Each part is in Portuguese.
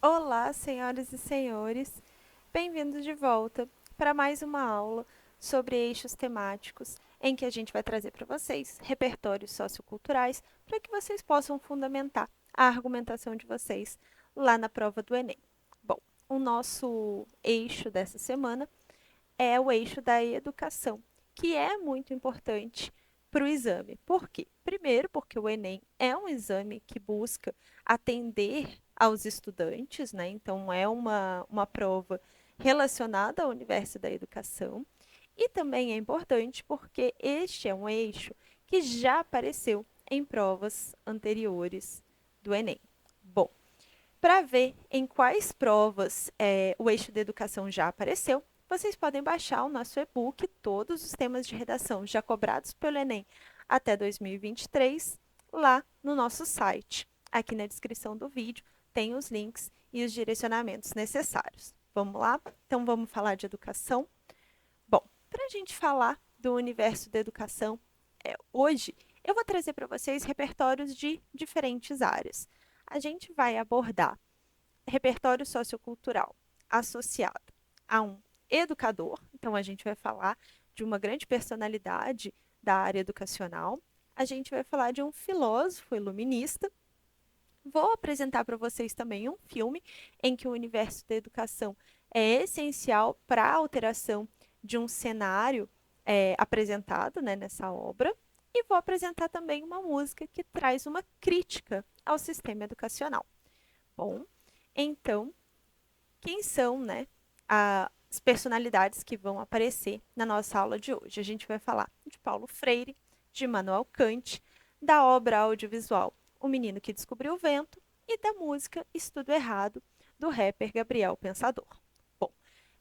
Olá, senhoras e senhores, bem-vindos de volta para mais uma aula sobre eixos temáticos, em que a gente vai trazer para vocês repertórios socioculturais para que vocês possam fundamentar a argumentação de vocês lá na prova do Enem. Bom, o nosso eixo dessa semana é o eixo da educação, que é muito importante para o exame. Por quê? Primeiro, porque o Enem é um exame que busca atender aos estudantes, né? Então, é uma prova relacionada ao universo da educação. E também é importante porque este é um eixo que já apareceu em provas anteriores do Enem. Bom, para ver em quais provas o eixo da educação já apareceu, vocês podem baixar o nosso e-book, todos os temas de redação já cobrados pelo Enem até 2023, lá no nosso site. Aqui na descrição do vídeo tem os links e os direcionamentos necessários. Vamos lá? Então vamos falar de educação? Bom, para a gente falar do universo da educação, hoje eu vou trazer para vocês repertórios de diferentes áreas. A gente vai abordar repertório sociocultural associado a um educador, então a gente vai falar de uma grande personalidade da área educacional, a gente vai falar de um filósofo iluminista. Vou apresentar para vocês também um filme em que o universo da educação é essencial para a alteração de um cenário apresentado, né, nessa obra. E vou apresentar também uma música que traz uma crítica ao sistema educacional. Bom, então, quem são, né, as personalidades que vão aparecer na nossa aula de hoje? A gente vai falar de Paulo Freire, de Immanuel Kant, da obra audiovisual O Menino que Descobriu o Vento e da música Estudo Errado, do rapper Gabriel Pensador. Bom,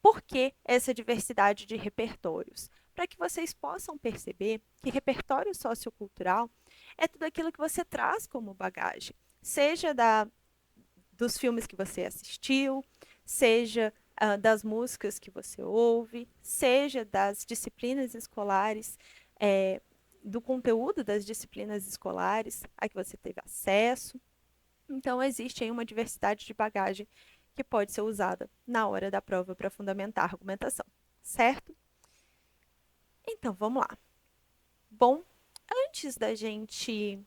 por que essa diversidade de repertórios? Para que vocês possam perceber que repertório sociocultural é tudo aquilo que você traz como bagagem, seja dos filmes que você assistiu, seja das músicas que você ouve, seja das disciplinas escolares, do conteúdo das disciplinas escolares a que você teve acesso. Então, existe aí uma diversidade de bagagem que pode ser usada na hora da prova para fundamentar a argumentação, certo? Então, vamos lá. Bom, antes da gente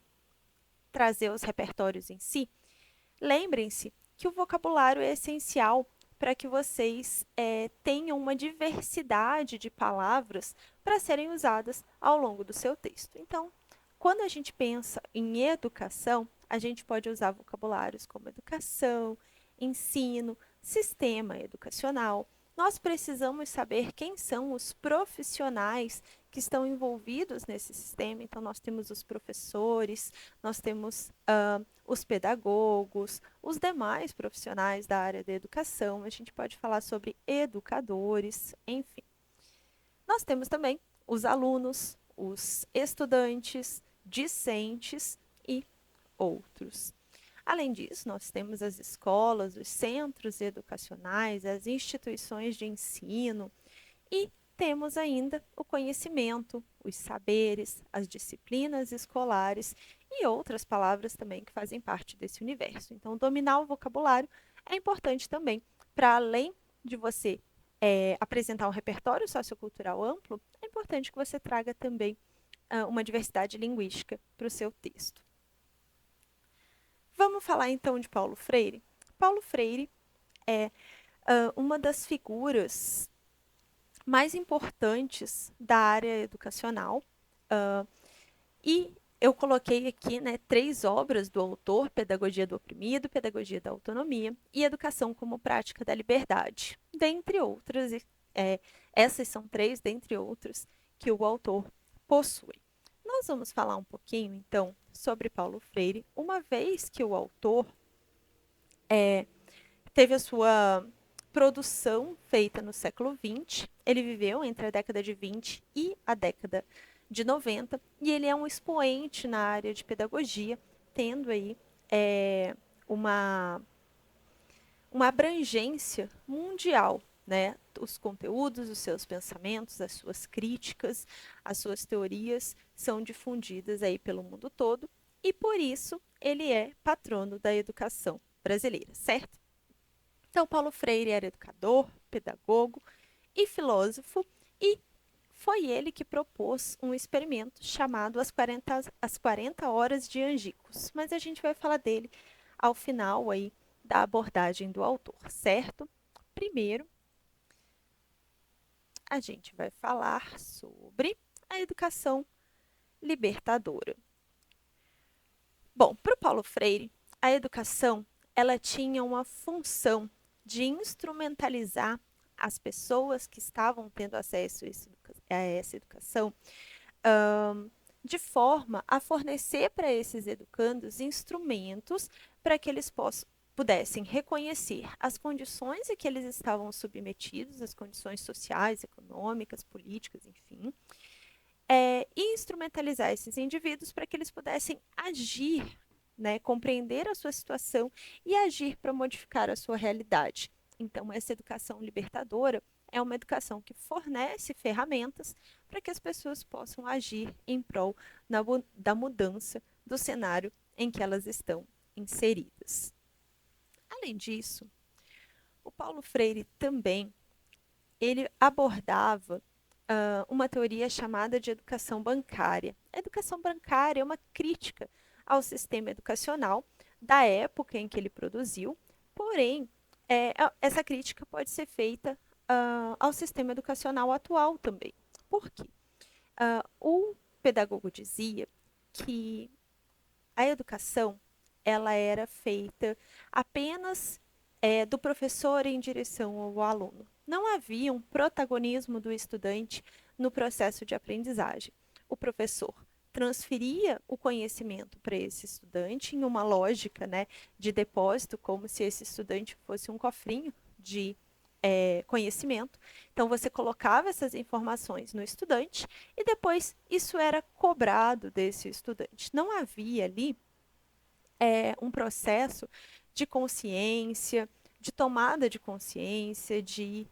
trazer os repertórios em si, lembrem-se que o vocabulário é essencial para que vocês tenham uma diversidade de palavras para serem usadas ao longo do seu texto. Então, quando a gente pensa em educação, a gente pode usar vocabulários como educação, ensino, sistema educacional. Nós precisamos saber quem são os profissionais que estão envolvidos nesse sistema. Então, nós temos os professores, nós temos os pedagogos, os demais profissionais da área da educação. A gente pode falar sobre educadores, enfim. Nós temos também os alunos, os estudantes, discentes e outros. Além disso, nós temos as escolas, os centros educacionais, as instituições de ensino e temos ainda o conhecimento, os saberes, as disciplinas escolares e outras palavras também que fazem parte desse universo. Então, dominar o vocabulário é importante também para além de você apresentar um repertório sociocultural amplo, é importante que você traga também uma diversidade linguística para o seu texto. Vamos falar então de Paulo Freire? Paulo Freire é uma das figuras mais importantes da área educacional e eu coloquei aqui, né, 3 obras do autor: Pedagogia do Oprimido, Pedagogia da Autonomia e Educação como Prática da Liberdade, dentre outras. Essas são 3, dentre outras, que o autor possui. Nós vamos falar um pouquinho, então, sobre Paulo Freire, uma vez que o autor teve a sua produção feita no século XX. Ele viveu entre a década de 20 e a década de 90 e ele é um expoente na área de pedagogia, tendo aí uma, uma abrangência mundial, né? Os conteúdos, os seus pensamentos, as suas críticas, as suas teorias são difundidas aí pelo mundo todo e por isso ele é patrono da educação brasileira, certo? Então, Paulo Freire era educador, pedagogo e filósofo, e foi ele que propôs um experimento chamado as 40 Horas de Angicos. Mas a gente vai falar dele ao final aí da abordagem do autor, certo? Primeiro, a gente vai falar sobre a educação libertadora. Bom, para o Paulo Freire, a educação ela tinha uma função de instrumentalizar as pessoas que estavam tendo acesso a essa educação, de forma a fornecer para esses educandos instrumentos para que eles pudessem reconhecer as condições a que eles estavam submetidos, as condições sociais, econômicas, políticas, enfim, e instrumentalizar esses indivíduos para que eles pudessem agir, né, compreender a sua situação e agir para modificar a sua realidade. Então, essa educação libertadora é uma educação que fornece ferramentas para que as pessoas possam agir em prol da mudança do cenário em que elas estão inseridas. Além disso, o Paulo Freire também ele abordava uma teoria chamada de educação bancária. A educação bancária é uma crítica ao sistema educacional da época em que ele produziu, porém, essa crítica pode ser feita ao sistema educacional atual também. Por quê? O pedagogo dizia que a educação ela era feita apenas do professor em direção ao aluno. Não havia um protagonismo do estudante no processo de aprendizagem. O professor transferia o conhecimento para esse estudante em uma lógica, né, de depósito, como se esse estudante fosse um cofrinho de conhecimento. Então, você colocava essas informações no estudante e depois isso era cobrado desse estudante. Não havia ali um processo de consciência, de tomada de consciência, de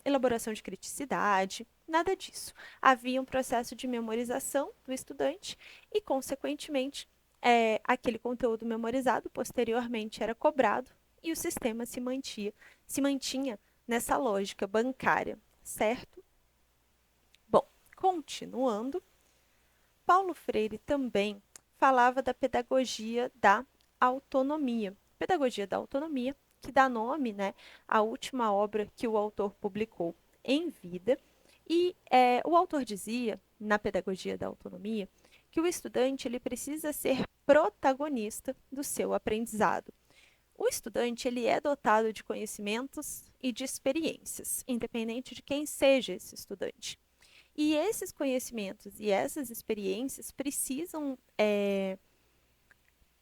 elaboração de criticidade, nada disso. Havia um processo de memorização do estudante e, consequentemente, aquele conteúdo memorizado posteriormente era cobrado e o sistema se mantinha nessa lógica bancária, certo? Bom, continuando, Paulo Freire também falava da pedagogia da autonomia. Pedagogia da autonomia, que dá nome, né, à última obra que o autor publicou em vida. E o autor dizia, na pedagogia da autonomia, que o estudante ele precisa ser protagonista do seu aprendizado. O estudante ele é dotado de conhecimentos e de experiências, independente de quem seja esse estudante. E esses conhecimentos e essas experiências precisam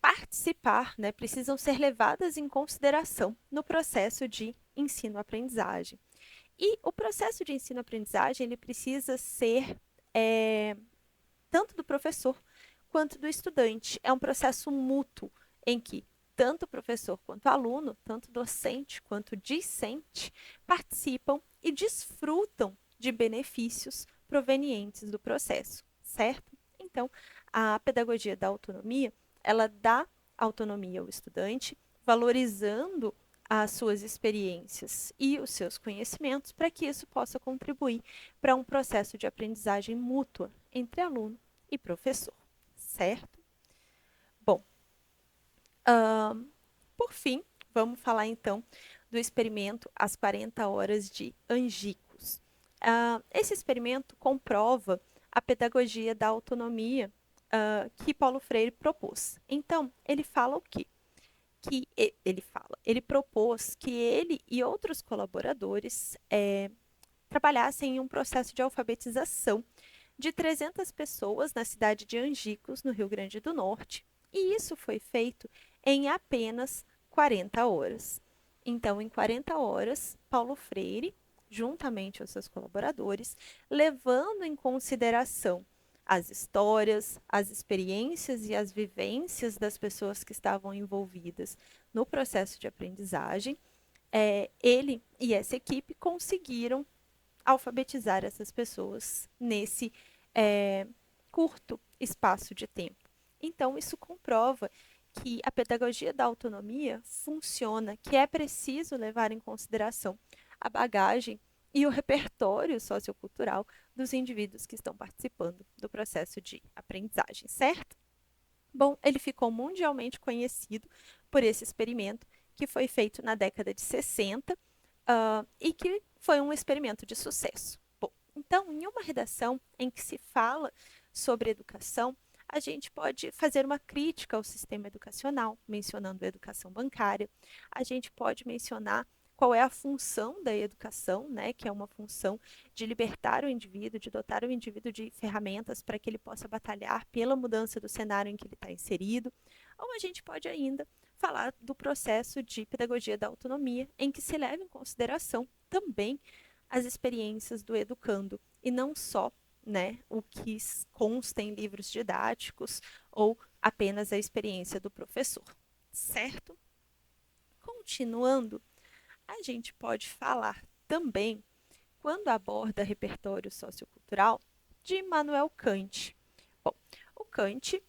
participar, né, precisam ser levadas em consideração no processo de ensino-aprendizagem. E o processo de ensino-aprendizagem ele precisa ser tanto do professor quanto do estudante. É um processo mútuo em que tanto o professor quanto o aluno, tanto docente quanto discente, participam e desfrutam de benefícios provenientes do processo, certo? Então, a pedagogia da autonomia, ela dá autonomia ao estudante, valorizando as suas experiências e os seus conhecimentos para que isso possa contribuir para um processo de aprendizagem mútua entre aluno e professor, certo? Bom, por fim, vamos falar então do experimento As 40 Horas de Angicos. Esse experimento comprova a pedagogia da autonomia que Paulo Freire propôs. Então, ele fala o quê? Ele propôs que ele e outros colaboradores trabalhassem em um processo de alfabetização de 300 pessoas na cidade de Angicos, no Rio Grande do Norte, e isso foi feito em apenas 40 horas. Então, em 40 horas, Paulo Freire, juntamente aos seus colaboradores, levando em consideração as histórias, as experiências e as vivências das pessoas que estavam envolvidas no processo de aprendizagem, ele e essa equipe conseguiram alfabetizar essas pessoas nesse curto espaço de tempo. Então, isso comprova que a pedagogia da autonomia funciona, que é preciso levar em consideração a bagagem e o repertório sociocultural dos indivíduos que estão participando do processo de aprendizagem, certo? Bom, ele ficou mundialmente conhecido por esse experimento que foi feito na década de 60 e que foi um experimento de sucesso. Bom, então, em uma redação em que se fala sobre educação, a gente pode fazer uma crítica ao sistema educacional, mencionando a educação bancária. A gente pode mencionar qual é a função da educação, né, que é uma função de libertar o indivíduo, de dotar o indivíduo de ferramentas para que ele possa batalhar pela mudança do cenário em que ele está inserido. Ou a gente pode ainda falar do processo de pedagogia da autonomia, em que se leva em consideração também as experiências do educando e não só, né, o que consta em livros didáticos ou apenas a experiência do professor, certo? Continuando, a gente pode falar também, quando aborda repertório sociocultural, de Immanuel Kant. Bom, o Kant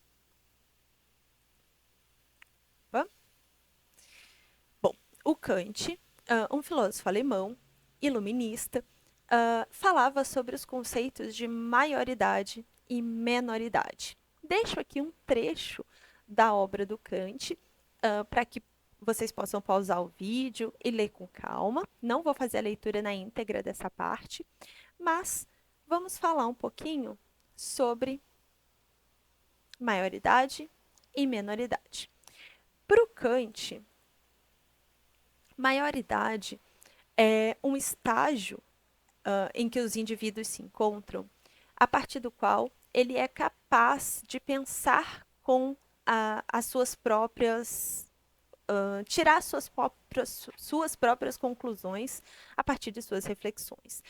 Bom, o Kant, um filósofo alemão, iluminista, falava sobre os conceitos de maioridade e menoridade. Deixo aqui um trecho da obra do Kant para que vocês possam pausar o vídeo e ler com calma. Não vou fazer a leitura na íntegra dessa parte, mas vamos falar um pouquinho sobre maioridade e menoridade. Para o Kant, maioridade é um estágio em que os indivíduos se encontram, a partir do qual ele é capaz de pensar com as suas próprias tirar suas próprias conclusões a partir de suas reflexões.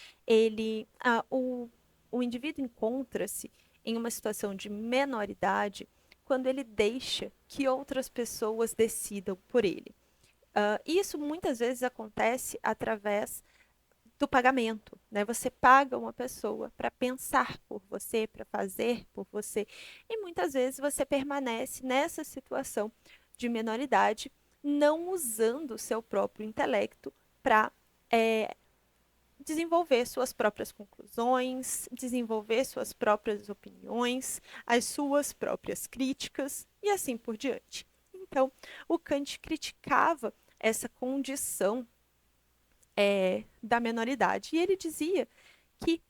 O indivíduo encontra-se em uma situação de menoridade quando ele deixa que outras pessoas decidam por ele. Isso muitas vezes acontece através do pagamento, né? Você paga uma pessoa para pensar por você, para fazer por você, e muitas vezes você permanece nessa situação de menoridade, não usando o seu próprio intelecto para desenvolver suas próprias conclusões, desenvolver suas próprias opiniões, as suas próprias críticas e assim por diante. Então, o Kant criticava essa condição da menoridade. E ele dizia que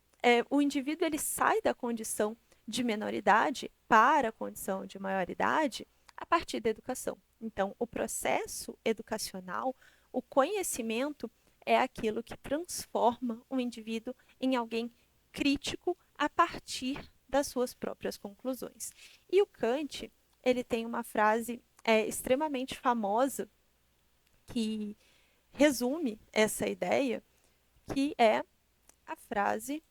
o indivíduo ele sai da condição de menoridade para a condição de maioridade a partir da educação. Então, o processo educacional, o conhecimento, é aquilo que transforma o indivíduo em alguém crítico a partir das suas próprias conclusões. E o Kant, ele tem uma frase extremamente famosa que resume essa ideia, que é a frase: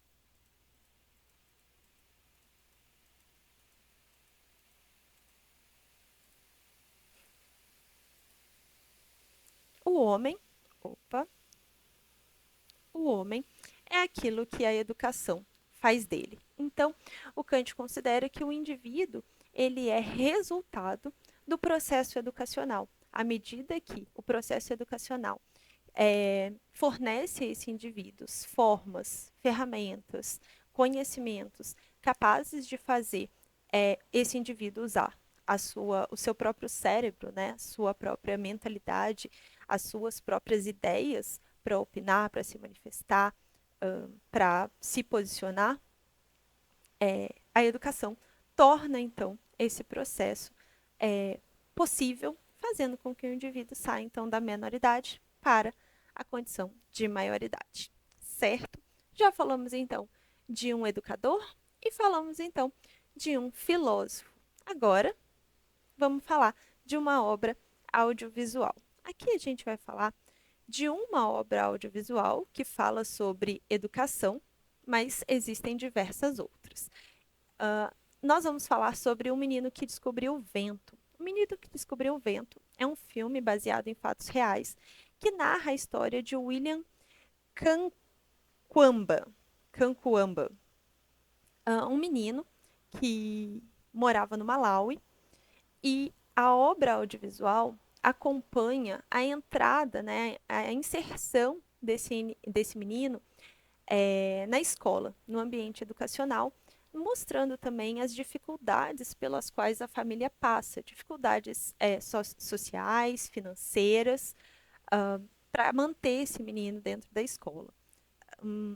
o homem, opa, o homem é aquilo que a educação faz dele. Então, o Kant considera que o indivíduo ele é resultado do processo educacional. À medida que o processo educacional fornece a esse indivíduo formas, ferramentas, conhecimentos capazes de fazer esse indivíduo usar o seu próprio cérebro, né, a sua própria mentalidade, as suas próprias ideias para opinar, para se manifestar, para se posicionar, a educação torna, então, esse processo possível, fazendo com que o indivíduo saia, então, da menoridade para a condição de maioridade, certo? Já falamos, então, de um educador e falamos, então, de um filósofo. Agora, vamos falar de uma obra audiovisual. Aqui a gente vai falar de uma obra audiovisual que fala sobre educação, mas existem diversas outras. Nós vamos falar sobre O Menino que Descobriu o Vento. O Menino que Descobriu o Vento é um filme baseado em fatos reais que narra a história de William Kankwamba, um menino que morava no Malawi e a obra audiovisual acompanha a entrada, né, a inserção desse menino na escola, no ambiente educacional, mostrando também as dificuldades pelas quais a família passa, dificuldades sociais, financeiras, para manter esse menino dentro da escola.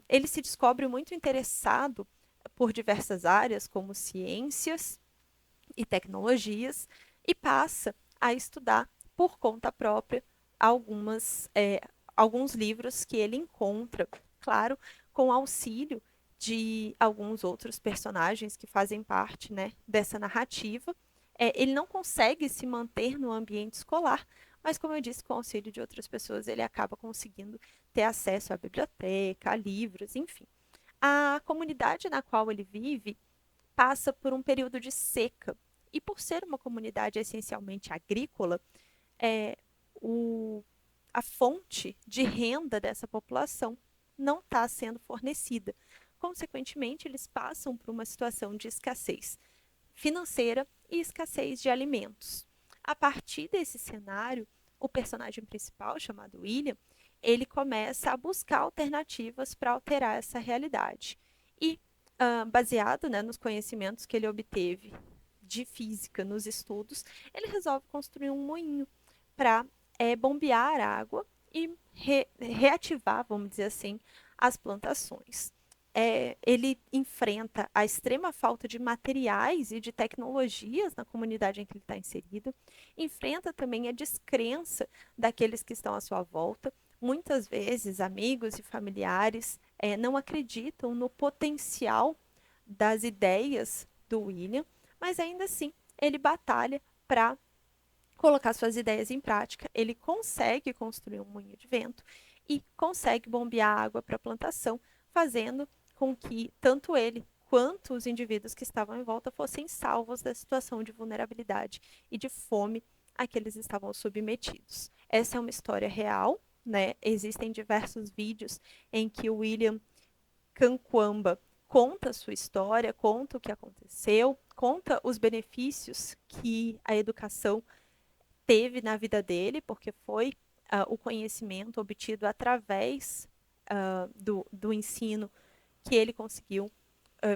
Ele se descobre muito interessado por diversas áreas, como ciências e tecnologias, e passa a estudar por conta própria alguns livros que ele encontra, claro, com auxílio de alguns outros personagens que fazem parte, né, dessa narrativa. Ele não consegue se manter no ambiente escolar, mas, como eu disse, com o auxílio de outras pessoas, ele acaba conseguindo ter acesso à biblioteca, a livros, enfim. A comunidade na qual ele vive passa por um período de seca. E por ser uma comunidade essencialmente agrícola, é, a fonte de renda dessa população não está sendo fornecida. Consequentemente, eles passam por uma situação de escassez financeira e escassez de alimentos. A partir desse cenário, o personagem principal, chamado William, ele começa a buscar alternativas para alterar essa realidade. E, baseado, né, nos conhecimentos que ele obteve de física nos estudos, ele resolve construir um moinho para bombear água e reativar, vamos dizer assim, as plantações. Ele enfrenta a extrema falta de materiais e de tecnologias na comunidade em que ele está inserido, enfrenta também a descrença daqueles que estão à sua volta. Muitas vezes, amigos e familiares não acreditam no potencial das ideias do William, mas ainda assim ele batalha para colocar suas ideias em prática. Ele consegue construir um moinho de vento e consegue bombear água para a plantação, fazendo com que tanto ele quanto os indivíduos que estavam em volta fossem salvos da situação de vulnerabilidade e de fome a que eles estavam submetidos. Essa é uma história real, né? Existem diversos vídeos em que o William Kankwamba conta a sua história, conta o que aconteceu, conta os benefícios que a educação teve na vida dele, porque foi o conhecimento obtido através do ensino que ele conseguiu.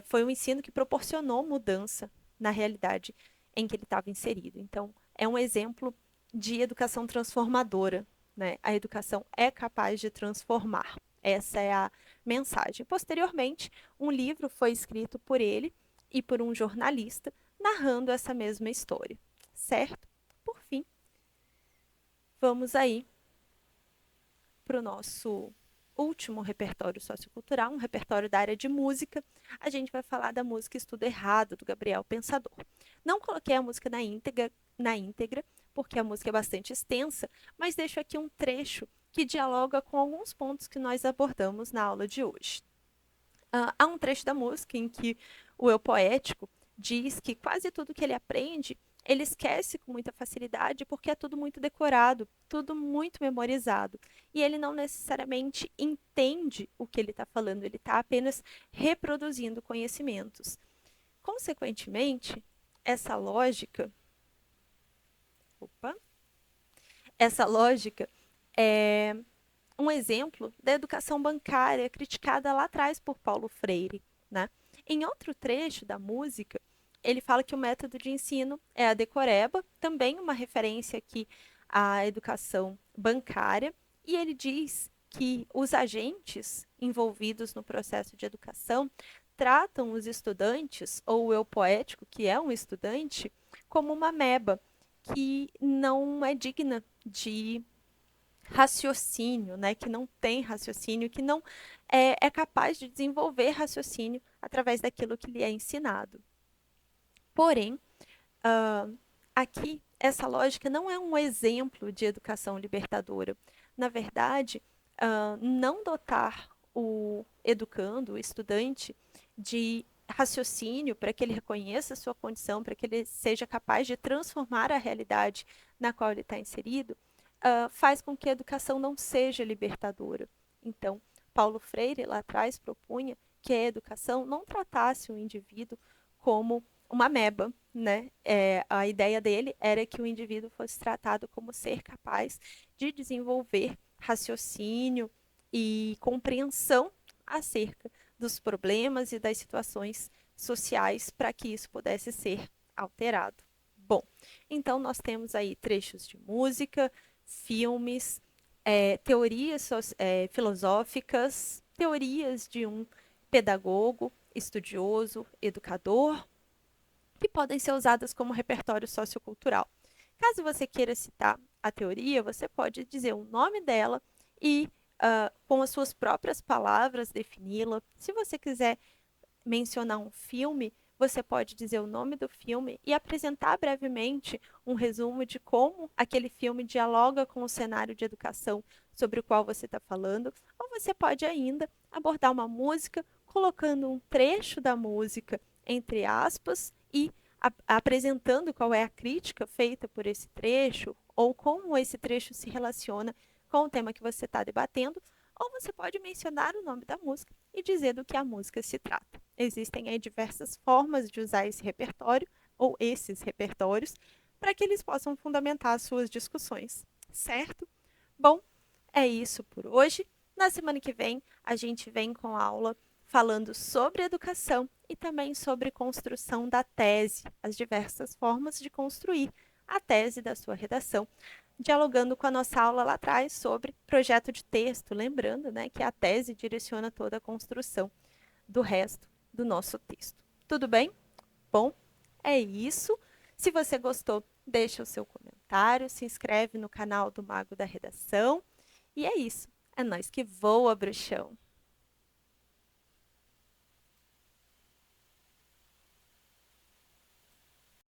Foi um ensino que proporcionou mudança na realidade em que ele estava inserido. Então, é um exemplo de educação transformadora, né? A educação é capaz de transformar. Essa é a mensagem. Posteriormente, um livro foi escrito por ele e por um jornalista narrando essa mesma história, certo? Por fim, vamos aí para o nosso último repertório sociocultural, um repertório da área de música. A gente vai falar da música Estudo Errado, do Gabriel Pensador. Não coloquei a música na íntegra, porque a música é bastante extensa, mas deixo aqui um trecho que dialoga com alguns pontos que nós abordamos na aula de hoje. Há um trecho da música em que o eu poético diz que quase tudo que ele aprende ele esquece com muita facilidade porque é tudo muito decorado, tudo muito memorizado. E ele não necessariamente entende o que ele está falando, ele está apenas reproduzindo conhecimentos. Consequentemente, essa lógica. Essa lógica é um exemplo da educação bancária criticada lá atrás por Paulo Freire, né? Em outro trecho da música, ele fala que o método de ensino é a decoreba, também uma referência aqui à educação bancária, e ele diz que os agentes envolvidos no processo de educação tratam os estudantes, ou o eu poético, que é um estudante, como uma ameba que não é digna de raciocínio, né, que não tem raciocínio, que não é capaz de desenvolver raciocínio através daquilo que lhe é ensinado. Porém, aqui, essa lógica não é um exemplo de educação libertadora. Na verdade, não dotar o educando, o estudante, de raciocínio para que ele reconheça a sua condição, para que ele seja capaz de transformar a realidade na qual ele está inserido, faz com que a educação não seja libertadora. Então, Paulo Freire, lá atrás, propunha que a educação não tratasse o indivíduo como uma ameba, né? A ideia dele era que o indivíduo fosse tratado como ser capaz de desenvolver raciocínio e compreensão acerca dos problemas e das situações sociais para que isso pudesse ser alterado. Bom, então nós temos aí trechos de música, filmes, teorias filosóficas, teorias de um pedagogo, estudioso, educador, que podem ser usadas como repertório sociocultural. Caso você queira citar a teoria, você pode dizer o nome dela e, com as suas próprias palavras, defini-la. Se você quiser mencionar um filme, você pode dizer o nome do filme e apresentar brevemente um resumo de como aquele filme dialoga com o cenário de educação sobre o qual você está falando. Ou você pode ainda abordar uma música colocando um trecho da música entre aspas e apresentando qual é a crítica feita por esse trecho ou como esse trecho se relaciona com o tema que você está debatendo, ou você pode mencionar o nome da música e dizer do que a música se trata. Existem aí diversas formas de usar esse repertório ou esses repertórios para que eles possam fundamentar as suas discussões, certo? Bom, é isso por hoje. Na semana que vem, a gente vem com a aula falando sobre educação e também sobre construção da tese, as diversas formas de construir a tese da sua redação, dialogando com a nossa aula lá atrás sobre projeto de texto, lembrando, né, que a tese direciona toda a construção do resto do nosso texto. Tudo bem? Bom, é isso. Se você gostou, deixa o seu comentário, se inscreve no canal do Mago da Redação. E é isso. É nós que voa, bruxão.